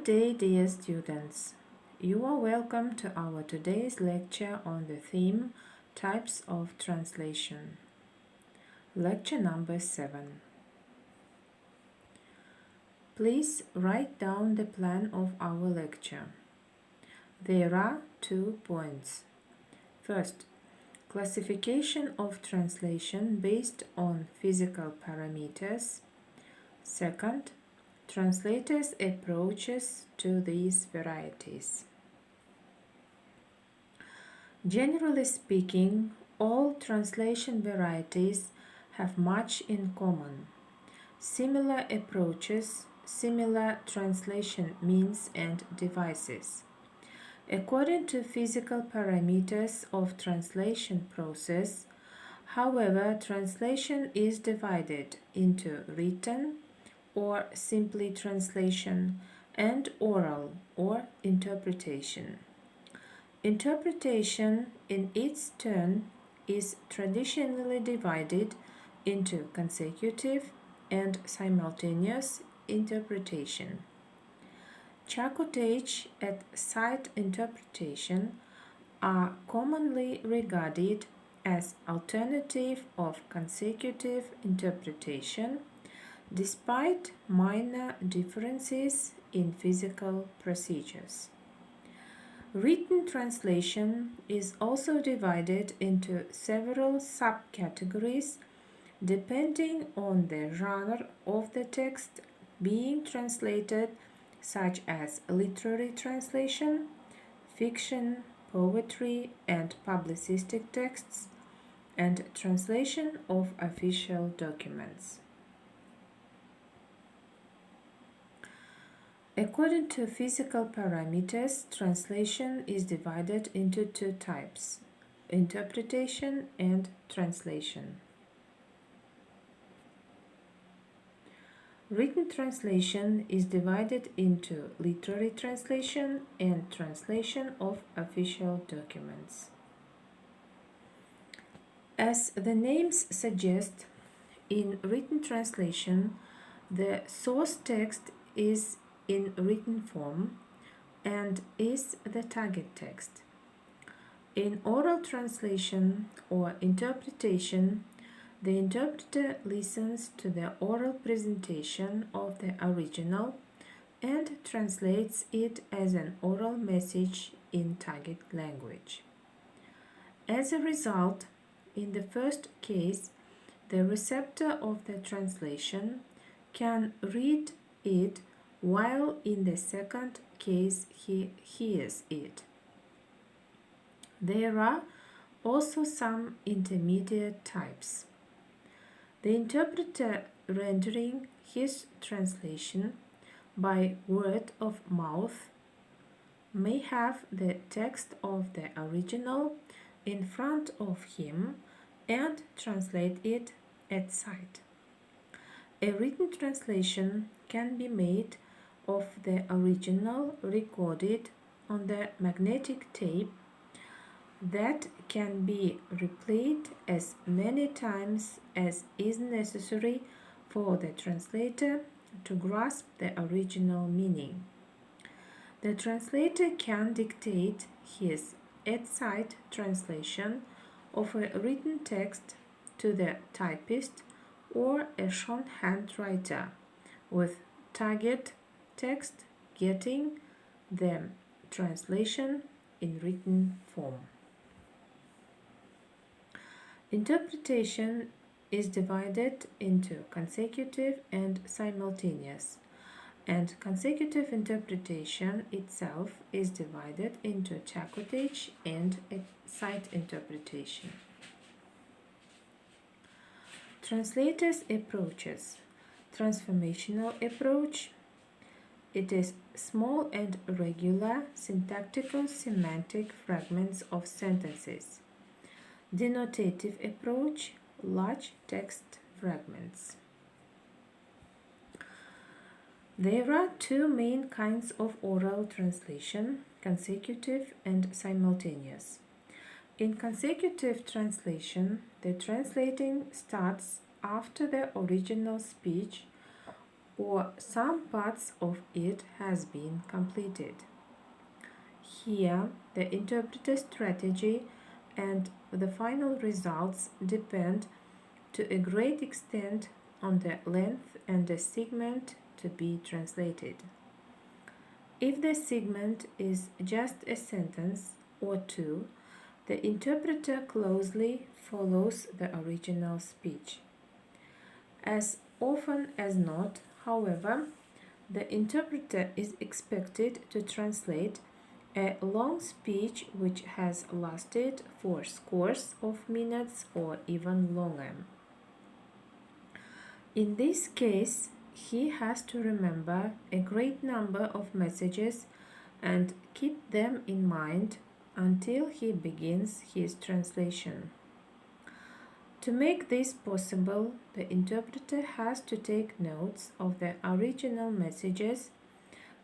day, dear students. You are welcome to our today's lecture on the theme Types of Translation. Lecture number 7. Please write down the plan of our lecture. There are 2 points. First, classification of translation based on physical parameters. Second, translators' approaches to these varieties. Generally speaking, all translation varieties have much in common. Similar approaches, similar translation means and devices. According to physical parameters of translation process, however, translation is divided into written or simply translation and oral or interpretation. Interpretation in its turn is traditionally divided into consecutive and simultaneous interpretation. Charcotic and sight interpretation are commonly regarded as alternative of consecutive interpretation despite minor differences in physical procedures. Written translation is also divided into several subcategories depending on the genre of the text being translated, such as literary translation, fiction, poetry, and publicistic texts, and translation of official documents. According to physical parameters, translation is divided into 2 types: interpretation and translation. Written translation is divided into literary translation and translation of official documents. As the names suggest, in written translation, the source text is in written form and is the target text. In oral translation or interpretation, the interpreter listens to the oral presentation of the original and translates it as an oral message in target language. As a result, in the first case, the receptor of the translation can read it, while in the second case he hears it. There are also some intermediate types. The interpreter rendering his translation by word of mouth may have the text of the original in front of him and translate it at sight. A written translation can be made of the original recorded on the magnetic tape that can be replayed as many times as is necessary for the translator to grasp the original meaning. The translator can dictate his at-sight translation of a written text to the typist or a shorthand writer, with target text getting the translation in written form. Interpretation is divided into consecutive and simultaneous, and consecutive interpretation itself is divided into Charcotic and sight interpretation. Translators' approaches. Transformational approach. It is small and regular syntactical semantic fragments of sentences. Denotative approach, large text fragments. There are 2 main kinds of oral translation: consecutive and simultaneous. In consecutive translation, the translating starts after the original speech or some parts of it has been completed. Here, the interpreter strategy and the final results depend to a great extent on the length and the segment to be translated. If the segment is just a sentence or two, the interpreter closely follows the original speech. As often as not, however, the interpreter is expected to translate a long speech which has lasted for scores of minutes or even longer. In this case, he has to remember a great number of messages and keep them in mind until he begins his translation. To make this possible, the interpreter has to take notes of the original messages,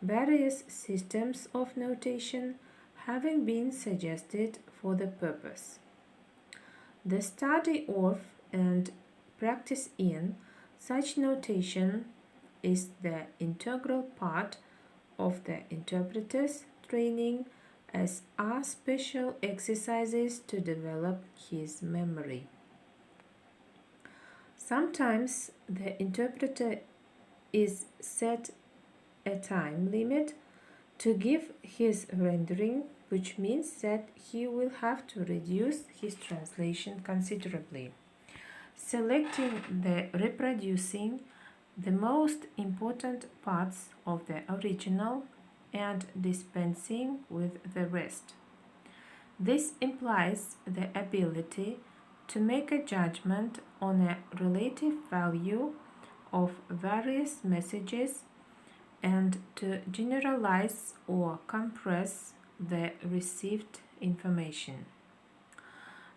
various systems of notation having been suggested for the purpose. The study of and practice in such notation is the integral part of the interpreter's training, as are special exercises to develop his memory. Sometimes the interpreter is set a time limit to give his rendering, which means that he will have to reduce his translation considerably, selecting the reproducing the most important parts of the original and dispensing with the rest. This implies the ability to make a judgment on a relative value of various messages and to generalize or compress the received information.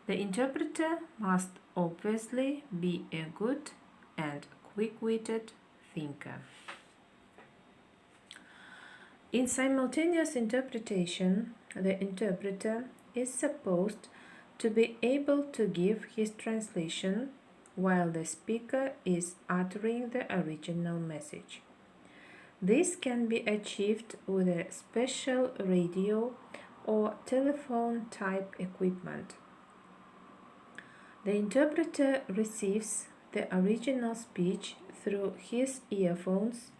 The interpreter must obviously be a good and quick-witted thinker. In simultaneous interpretation, the interpreter is supposed to be able to give his translation while the speaker is uttering the original message. This can be achieved with a special radio or telephone type equipment. The interpreter receives the original speech through his earphones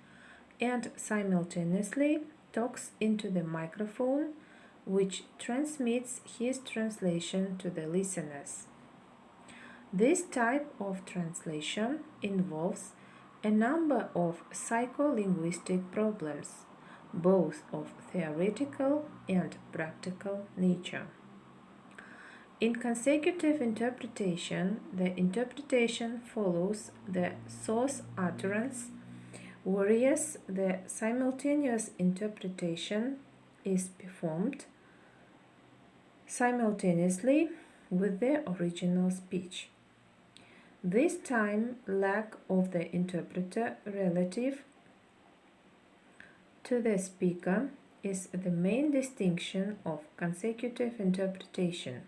and simultaneously talks into the microphone, which transmits his translation to the listeners. This type of translation involves a number of psycholinguistic problems, both of theoretical and practical nature. In consecutive interpretation, the interpretation follows the source utterance, whereas the simultaneous interpretation is performed simultaneously with the original speech. This time lag of the interpreter relative to the speaker is the main distinction of consecutive interpretation,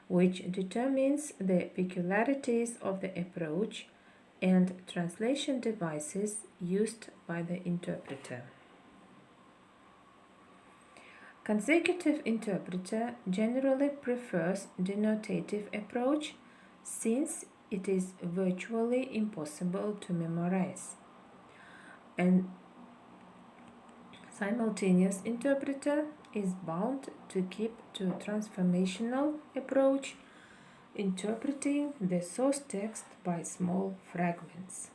which determines the peculiarities of the approach and translation devices used by the interpreter. Consecutive interpreter generally prefers denotative approach since it is virtually impossible to memorize. And simultaneous interpreter is bound to keep to transformational approach, interpreting the source text by small fragments.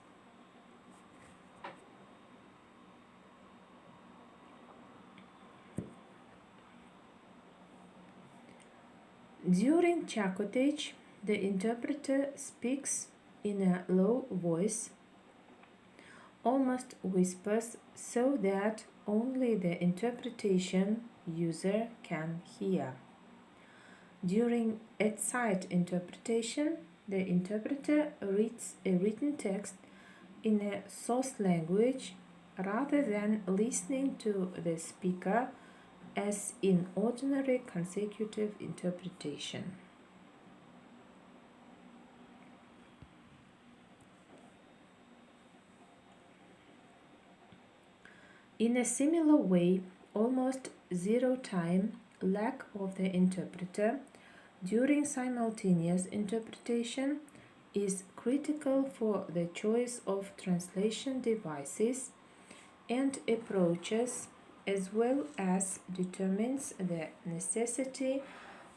During Charcotic, the interpreter speaks in a low voice, almost whispers, so that only the interpretation user can hear. During at-sight interpretation, the interpreter reads a written text in a source language rather than listening to the speaker as in ordinary consecutive interpretation. In a similar way, almost zero time lack of the interpreter during simultaneous interpretation is critical for the choice of translation devices and approaches, as well as determines the necessity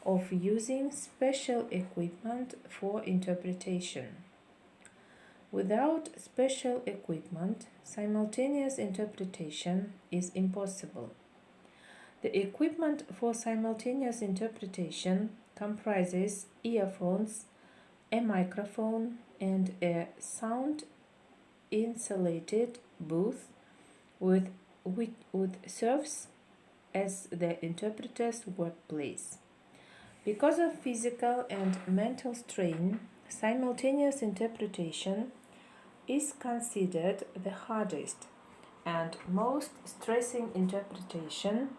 of using special equipment for interpretation. Without special equipment, simultaneous interpretation is impossible. The equipment for simultaneous interpretation comprises earphones, a microphone, and a sound-insulated booth which serves as the interpreter's workplace. Because of physical and mental strain, simultaneous interpretation is considered the hardest and most stressing interpretation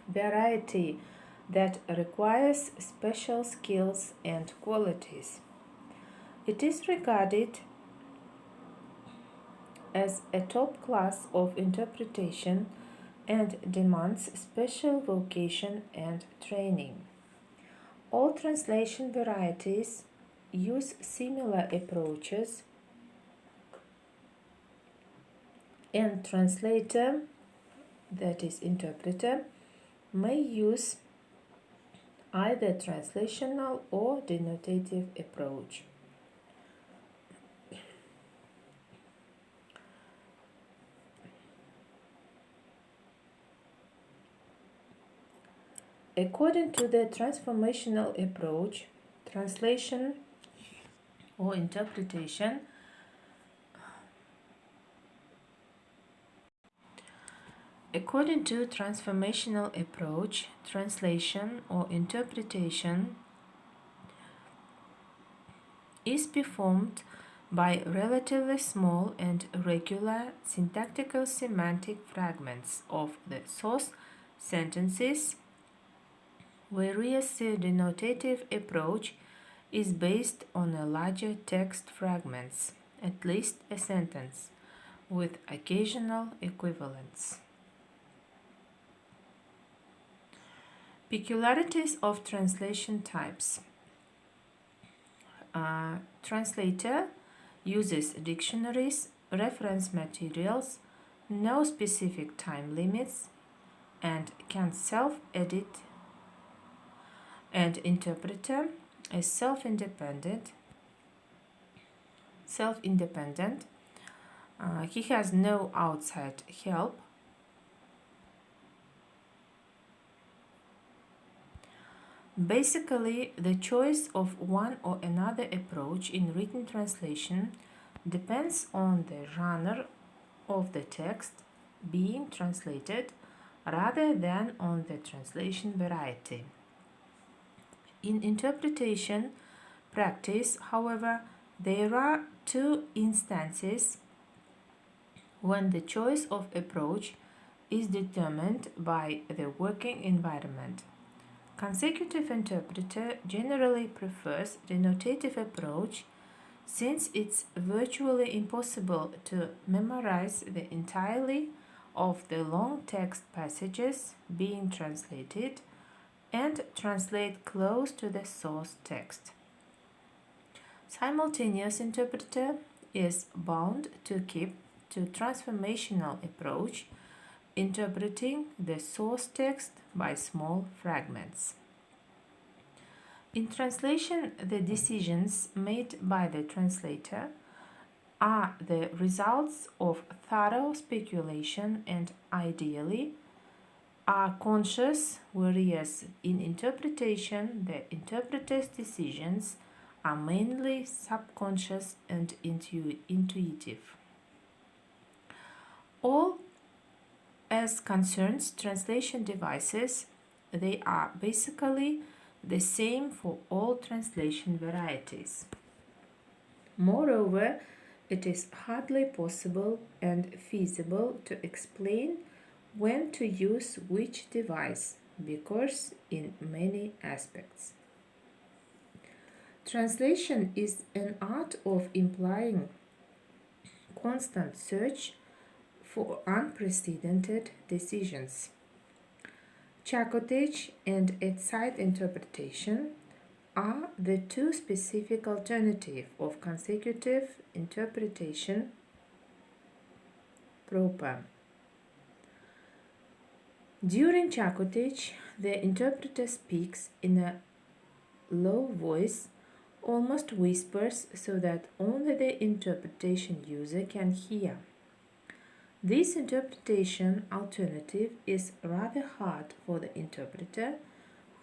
variety that requires special skills and qualities. It is regarded as a top class of interpretation and demands special vocation and training. All translation varieties use similar approaches, and translator, that is interpreter, may use either translational or denotative approach. According to the transformational approach, translation or interpretation According to transformational approach, translation or interpretation is performed by relatively small and regular syntactical semantic fragments of the source sentences, whereas the denotative approach is based on a larger text fragments, at least a sentence, with occasional equivalents. Peculiarities of translation types. Translator uses dictionaries, reference materials, no specific time limits, and can self-edit, and interpreter is self-independent. He has no outside help. Basically, the choice of one or another approach in written translation depends on the genre of the text being translated rather than on the translation variety. In interpretation practice, however, there are two instances when the choice of approach is determined by the working environment. Consecutive interpreter generally prefers the denotative approach since it's virtually impossible to memorize the entirety of the long text passages being translated and translate close to the source text. Simultaneous interpreter is bound to keep to transformational approach, interpreting the source text by small fragments. In translation, the decisions made by the translator are the results of thorough speculation and ideally are conscious, whereas in interpretation, the interpreter's decisions are mainly subconscious and intuitive. All as concerns translation devices, they are basically the same for all translation varieties. Moreover, it is hardly possible and feasible to explain when to use which device because in many aspects. Translation is an art of implying constant search for unprecedented decisions. Charcotic and its site interpretation are the two specific alternatives of consecutive interpretation proper. During Charcotic, the interpreter speaks in a low voice, almost whispers, so that only the interpretation user can hear. This interpretation alternative is rather hard for the interpreter,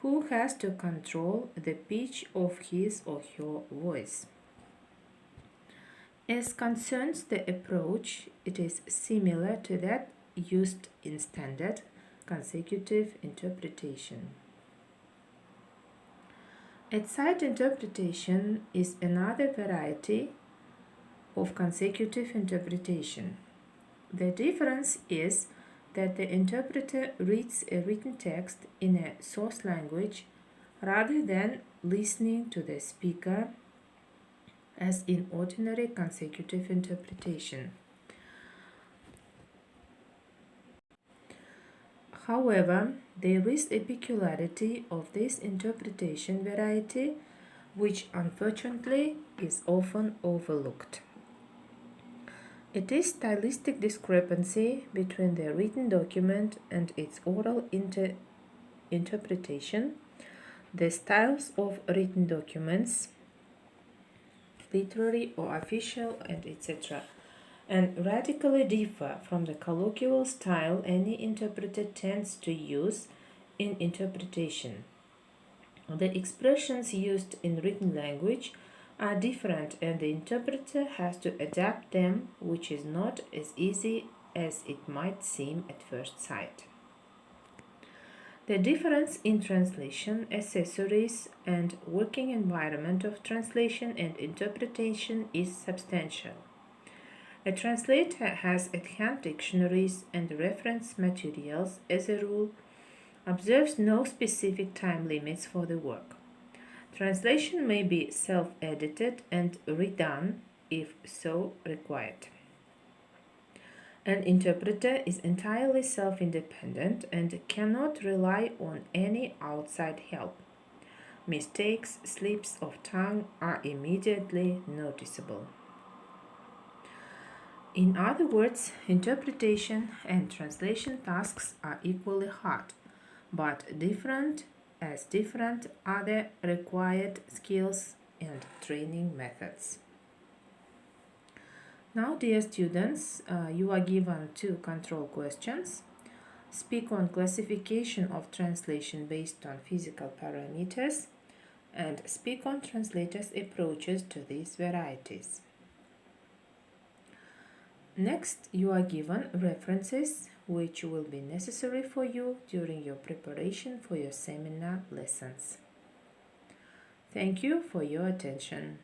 who has to control the pitch of his or her voice. As concerns the approach, it is similar to that used in standard consecutive interpretation. At-sight interpretation is another variety of consecutive interpretation. The difference is that the interpreter reads a written text in a source language rather than listening to the speaker as in ordinary consecutive interpretation. However, there is a peculiarity of this interpretation variety which unfortunately is often overlooked. It is stylistic discrepancy between the written document and its oral interpretation. The styles of written documents, literary or official, and etc., and radically differ from the colloquial style any interpreter tends to use in interpretation. The expressions used in written language are different, and the interpreter has to adapt them, which is not as easy as it might seem at first sight. The difference in translation, accessories, and working environment of translation and interpretation is substantial. A translator has at hand dictionaries and reference materials, as a rule, observes no specific time limits for the work. Translation may be self-edited and redone if so required. An interpreter is entirely self-independent and cannot rely on any outside help. Mistakes, slips of tongue are immediately noticeable. In other words, interpretation and translation tasks are equally hard, but different are the required skills and training methods. Now, dear students, you are given two control questions. Speak on classification of translation based on physical parameters, and speak on translators' approaches to these varieties. Next, you are given references which will be necessary for you during your preparation for your seminar lessons. Thank you for your attention.